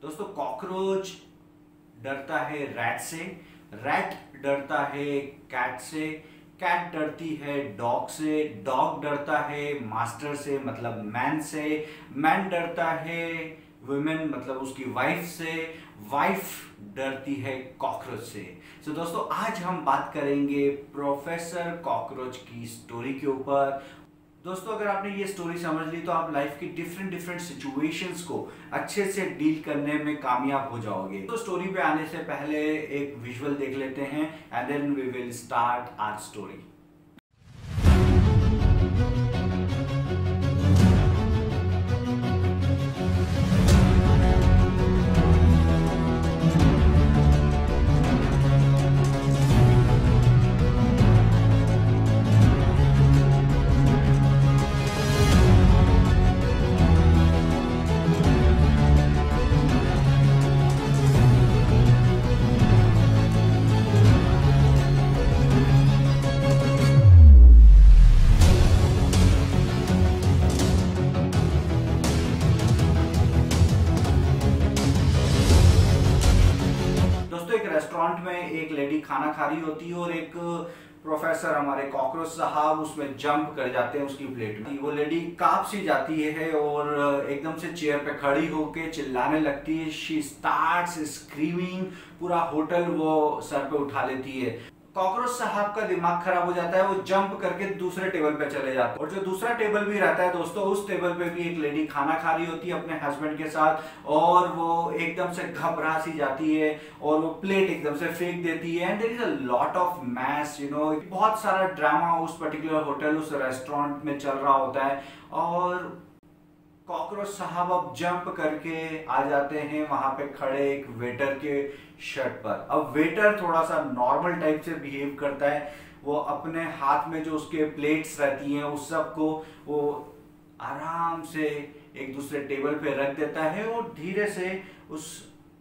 दोस्तों कॉकरोच डरता है रैट से, रैट डरता है कैट से, कैट डरती है डॉग से, डॉग डरता है मास्टर से मतलब मैन से, मैन डरता है वुमेन मतलब उसकी वाइफ से, वाइफ डरती है कॉकरोच से। तो दोस्तों आज हम बात करेंगे प्रोफेसर कॉकरोच की स्टोरी के ऊपर। दोस्तों अगर आपने ये स्टोरी समझ ली तो आप लाइफ की डिफरेंट डिफरेंट सिचुएशंस को अच्छे से डील करने में कामयाब हो जाओगे। तो स्टोरी पे आने से पहले एक विजुअल देख लेते हैं and then we will start our story. एक रेस्टोरेंट में एक लेडी खाना खा रही होती है और एक प्रोफेसर हमारे कॉकरोच साहब उसमें जंप कर जाते हैं उसकी प्लेट में। वो लेडी कांप सी जाती है और एकदम से चेयर पे खड़ी होके चिल्लाने लगती है। शी स्टार्ट्स स्क्रीमिंग, पूरा होटल वो सर पे उठा लेती है। कॉकरोच साहब का दिमाग खराब हो जाता है, वो जंप करके दूसरे टेबल पे चले जाते हैं और जो दूसरा टेबल भी रहता है दोस्तों, उस टेबल पे भी एक लेडी खाना खा रही होती है अपने हस्बैंड के साथ और वो एकदम से घबरा सी जाती है और वो प्लेट एकदम से फेंक देती है and there is a lot of mess, बहुत सारा ड्रामा उस पर्टिकुलर होटल उस रेस्टोरेंट में चल रहा होता है। और कॉकरोच साहब अब जंप करके आ जाते हैं वहां पे खड़े एक वेटर के शर्ट पर। अब वेटर थोड़ा सा नॉर्मल टाइप से बिहेव करता है, वो अपने हाथ में जो उसके प्लेट्स रहती हैं उस सब को वो आराम से एक दूसरे टेबल पे रख देता है और धीरे से उस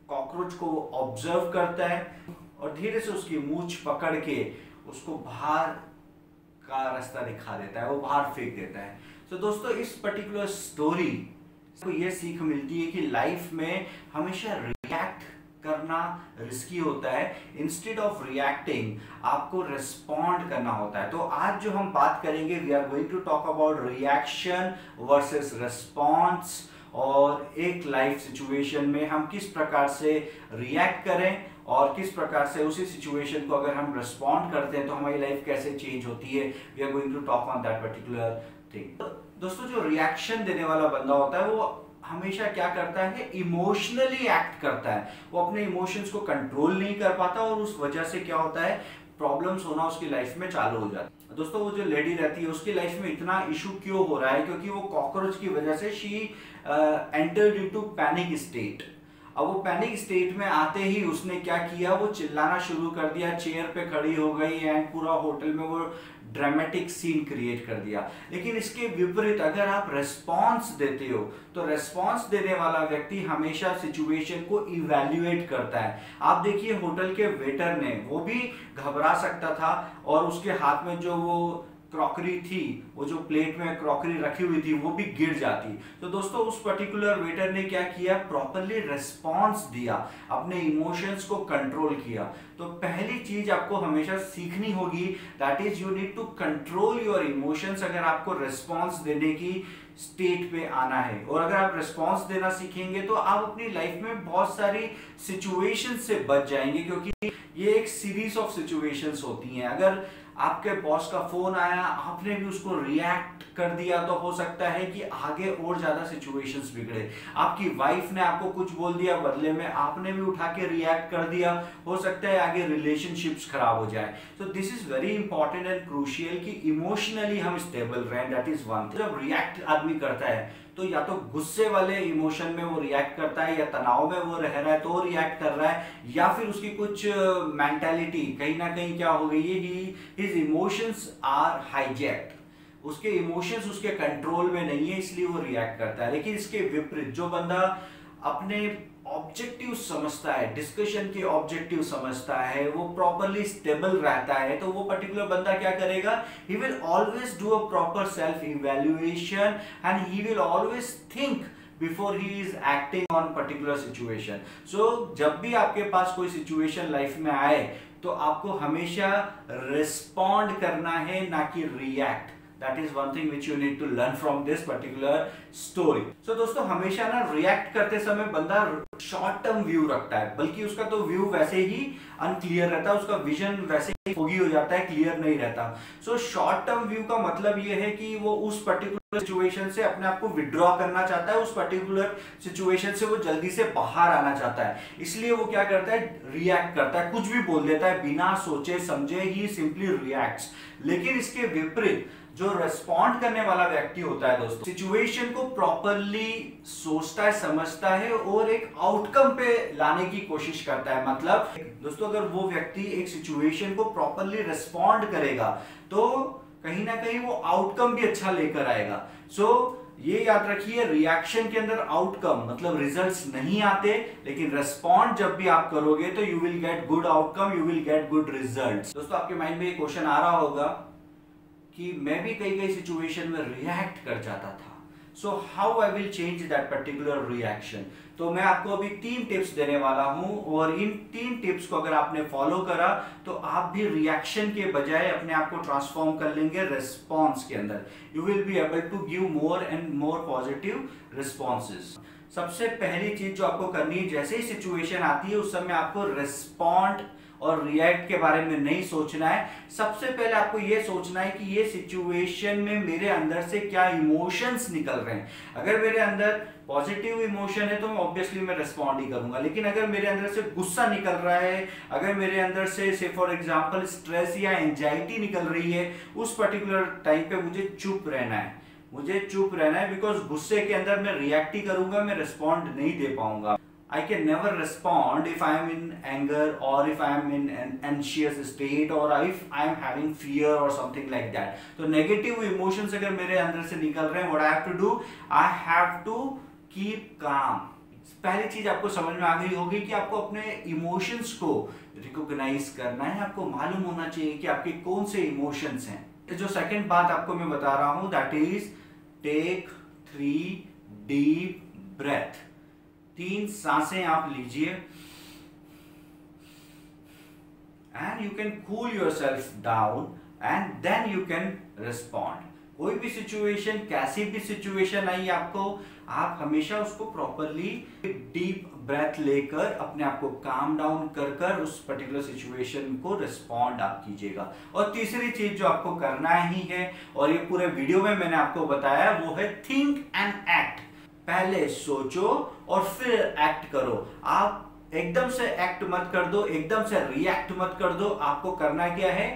कॉकरोच को ऑब्जर्व करता है और धीरे से उसकी मूंछ पकड़ के उसको बाहर का रास्ता दिखा देता है, वो बाहर फेंक देता है। तो दोस्तों इस पर्टिकुलर स्टोरी को ये सीख मिलती है कि लाइफ में हमेशा रिएक्ट करना रिस्की होता है, इंस्टेड ऑफ रिएक्टिंग आपको रिस्पॉन्ड करना होता है। तो आज जो हम बात करेंगे we are going to talk about reaction versus response और एक लाइफ सिचुएशन में हम किस प्रकार से रिएक्ट करें और किस प्रकार से उसी सिचुएशन को अगर हम रिस्पॉन्ड करते हैं तो हमारी लाइफ कैसे चेंज होती है। We are going to talk on that particular thing. दोस्तों जो रिएक्शन देने वाला बंदा होता है वो हमेशा क्या करता है, इमोशनली एक्ट करता है। वो अपने इमोशंस को कंट्रोल नहीं कर पाता और उस वजह से क्या होता है, प्रॉब्लम्स होना उसकी लाइफ में चालू हो जाता है। दोस्तों वो जो लेडी रहती है उसकी लाइफ में इतना इशू क्यों हो रहा है, क्योंकि वो कॉकरोच की वजह से she entered into panic state. अब वो पैनिक स्टेट में आते ही उसने क्या किया, वो चिल्लाना शुरू कर दिया, चेयर पे खड़ी हो गई एंड पूरा होटल में वो ड्रामेटिक सीन क्रिएट कर दिया। लेकिन इसके विपरीत अगर आप रेस्पॉन्स देते हो तो रेस्पॉन्स देने वाला व्यक्ति हमेशा सिचुएशन को इवैल्यूएट करता है। आप देखिए होटल के वेटर ने, वो भी घबरा सकता था और उसके हाथ में जो वो क्रॉकरी थी, वो जो प्लेट में क्रॉकरी रखी हुई थी वो भी गिर जाती। तो दोस्तों उस पर्टिकुलर वेटर ने क्या किया, प्रॉपरली रिस्पॉन्स दिया, अपने इमोशंस को कंट्रोल किया। तो पहली चीज आपको हमेशा सीखनी होगी, that is you need to control your emotions अगर आपको रिस्पॉन्स देने की स्टेट पे आना है। और अगर आप रिस्पॉन्स देना सीखेंगे तो आप अपनी लाइफ में बहुत सारी सिचुएशन से बच जाएंगे, क्योंकि ये एक सीरीज ऑफ सिचुएशंस होती हैं। अगर आपके बॉस का फोन आया, आपने भी उसको रिएक्ट कर दिया तो हो सकता है कि आगे और ज्यादा सिचुएशंस बिगड़े। आपकी वाइफ ने आपको कुछ बोल दिया, बदले में आपने भी उठा के रिएक्ट कर दिया, हो सकता है आगे रिलेशनशिप्स खराब हो जाए। तो this is very important and crucial कि इमोशनली हम स्टेबल रहें, दैट इज वन। जब रिएक्ट आदमी करता है तो या तो गुस्से वाले इमोशन में वो रिएक्ट करता है, या तनाव में वो रह रहा है तो रिएक्ट कर रहा है, या फिर उसकी कुछ मेंटालिटी कहीं ना कहीं क्या हो गई है, हिज इमोशंस आर हाईजैक्ड, उसके इमोशंस उसके कंट्रोल में नहीं है इसलिए वो रिएक्ट करता है। लेकिन इसके विपरीत जो बंदा अपने ऑब्जेक्टिव समझता है, डिस्कशन के ऑब्जेक्टिव समझता है, वो प्रॉपरली स्टेबल रहता है, तो वो पर्टिकुलर बंदा क्या करेगा, he will always do a proper self evaluation and he will always think before he is acting on particular situation. So जब भी आपके पास कोई सिचुएशन लाइफ में आए तो आपको हमेशा रिस्पॉन्ड करना है, ना कि react. That is one thing which you need to learn from this particular story. So दोस्तों, हमेशा ना रिएक्ट करते समय बंदा शॉर्ट टर्म व्यू रखता है, बल्कि उसका तो व्यू वैसे ही अनक्लियर रहता है, उसका विजन वैसे ही फोगी हो जाता है, क्लियर नहीं रहता। सो शॉर्ट टर्म व्यू का मतलब ये है कि वो उस पर्टिकुलर सिचुएशन से अपने आप को विड्रॉ करना चाहता है, उस पर्टिकुलर सिचुएशन से वो जल्दी से बाहर आना चाहता है, इसलिए वो क्या करता है, रिएक्ट करता है, कुछ भी बोल देता है बिना सोचे समझे, ही सिंपली रिएक्ट्स। लेकिन इसके विपरीत जो रेस्पॉन्ड करने वाला व्यक्ति होता है दोस्तों, सिचुएशन को प्रॉपरली सोचता है, समझता है और एक आउटकम पे लाने की कोशिश करता है। मतलब दोस्तों, अगर वो व्यक्ति एक सिचुएशन को प्रॉपरली रेस्पॉन्ड करेगा तो कहीं ना कहीं वो आउटकम भी अच्छा लेकर आएगा। सो ये याद रखिए, रिएक्शन के अंदर आउटकम मतलब रिजल्ट्स नहीं आते, लेकिन रेस्पॉन्ड जब भी आप करोगे तो you will get good outcome, you will get good results. दोस्तों, आपके माइंड में ये क्वेश्चन आ रहा होगा कि मैं भी कई सिचुएशन में रिएक्ट कर जाता था, so how I will change that particular reaction. तो मैं आपको अभी 3 टिप्स देने वाला हूं, और इन 3 टिप्स को अगर आपने फॉलो करा तो आप भी रिएक्शन के बजाय अपने आप को ट्रांसफॉर्म कर लेंगे रेस्पॉन्स के अंदर। You will be able to give more and more positive responses. सबसे पहली चीज जो आपको करनी है, जैसे ही सिचुएशन आती है उस समय आपको रिस्पॉन्ड और रिएक्ट के बारे में नहीं सोचना है। सबसे पहले आपको यह सोचना है कि ये सिचुएशन में मेरे अंदर से क्या इमोशंस निकल रहे हैं। अगर मेरे अंदर पॉजिटिव इमोशन है तो ऑब्वियसली मैं रिस्पॉन्ड ही करूंगा, लेकिन अगर मेरे अंदर से गुस्सा निकल रहा है, अगर मेरे अंदर से फॉर एग्जांपल स्ट्रेस या एंजाइटी निकल रही है, उस पर्टिकुलर टाइम पे मुझे चुप रहना है, मुझे चुप रहना है, बिकॉज गुस्से के अंदर मैं रिएक्ट ही करूंगा, मैं रिस्पॉन्ड नहीं दे पाऊंगा। I can never respond if I am in anger or if I am in an anxious state or if I am having fear or something like that. तो negative emotions अगर मेरे अंदर से निकल रहे हैं, what I have to do? I have to keep calm. पहली चीज आपको समझ में आ गई होगी कि आपको अपने इमोशंस को रिकॉग्नाइज करना है, आपको मालूम होना चाहिए कि आपके कौन से इमोशंस हैं। जो सेकंड बात आपको मैं बता रहा हूं, that is take 3 deep breath. 3 सांसें आप लीजिए and you can cool yourself down and then you can respond. कोई भी सिचुएशन, कैसी भी सिचुएशन आई आपको, आप हमेशा उसको प्रॉपरली डीप ब्रेथ लेकर अपने आप को काम डाउन कर उस पर्टिकुलर सिचुएशन को रिस्पॉन्ड आप कीजिएगा। और तीसरी चीज जो आपको करना ही है, और ये पूरे वीडियो में मैंने आपको बताया, वो है थिंक एंड एक्ट। पहले सोचो और फिर एक्ट करो। आप एकदम से एक्ट मत कर दो, एकदम से रिएक्ट मत कर दो। आपको करना क्या है,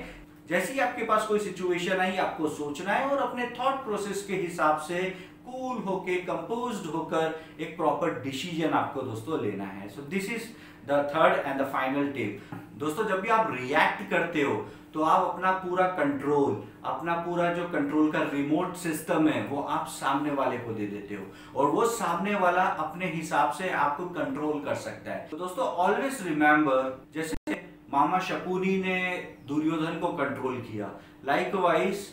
जैसे ही आपके पास कोई सिचुएशन आई, आपको सोचना है और अपने थॉट प्रोसेस के हिसाब से कूल होके, कंपोज्ड होकर एक प्रॉपर डिसीजन आपको दोस्तों लेना है। So this is the third and the final tip. दोस्तों, जब भी आप रिएक्ट करते हो तो आप अपना पूरा कंट्रोल, अपना पूरा जो कंट्रोल का रिमोट सिस्टम है, वो आप सामने वाले को दे देते हो, और वो सामने वाला अपने हिसाब से आपको कंट्रोल कर सकता है। तो दोस्तों, ऑलवेज रिमेंबर, जैसे मामा शकुनी ने दुर्योधन को कंट्रोल किया, likewise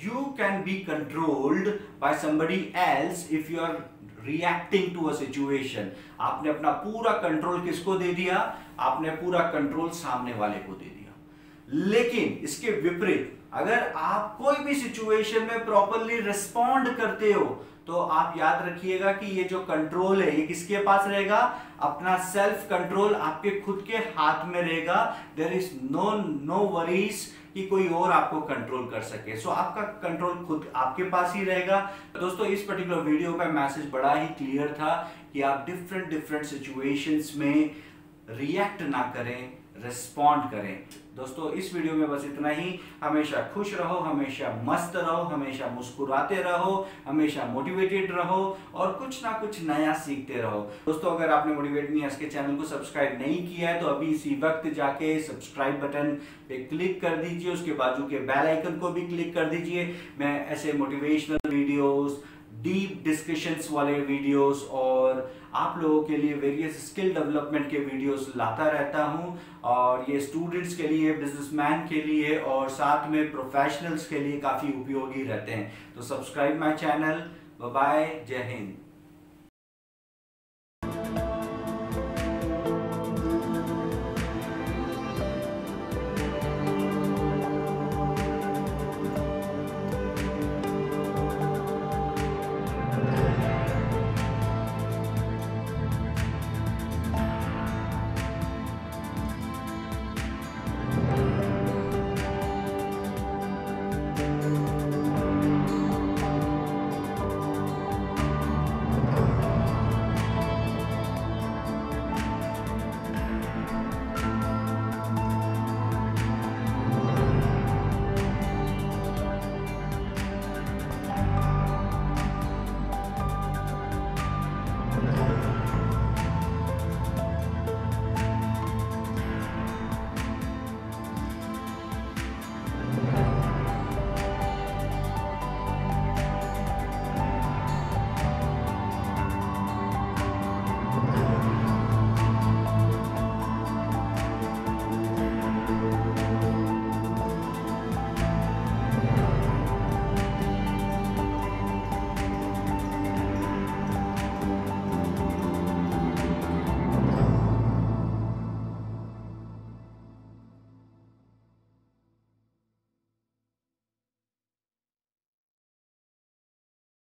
you can be controlled by somebody else if you are reacting to a situation। आपने अपना पूरा कंट्रोल किसको दे दिया, आपने पूरा कंट्रोल सामने वाले को दे दिया। लेकिन इसके विपरीत, अगर आप कोई भी सिचुएशन में प्रॉपरली रिस्पॉन्ड करते हो, तो आप याद रखिएगा कि ये जो कंट्रोल है, ये किसके पास रहेगा, अपना सेल्फ कंट्रोल आपके खुद के हाथ में रहेगा। देयर इज नो वरीज कि कोई और आपको कंट्रोल कर सके। सो आपका कंट्रोल खुद आपके पास ही रहेगा। दोस्तों, इस पर्टिकुलर वीडियो का मैसेज बड़ा ही क्लियर था कि आप डिफरेंट सिचुएशंस में रिएक्ट ना करें, रिस्पॉन्ड करें। दोस्तों, इस वीडियो में बस इतना ही। हमेशा खुश रहो, हमेशा मस्त रहो, हमेशा मुस्कुराते रहो, हमेशा मोटिवेटेड रहो और कुछ ना कुछ नया सीखते रहो। दोस्तों, अगर आपने मोटिवेट मी के चैनल को सब्सक्राइब नहीं किया है तो अभी इसी वक्त जाके सब्सक्राइब बटन पे क्लिक कर दीजिए, उसके बाजू के बेल आइकन को भी क्लिक कर दीजिए। मैं ऐसे मोटिवेशनल वीडियोस, डीप डिस्कशंस वाले वीडियोस और आप लोगों के लिए वेरियस स्किल डेवलपमेंट के वीडियोस लाता रहता हूं, और ये स्टूडेंट्स के लिए, बिजनेसमैन के लिए और साथ में प्रोफेशनल्स के लिए काफ़ी उपयोगी रहते हैं। तो subscribe my channel. Bye bye, जय हिंद।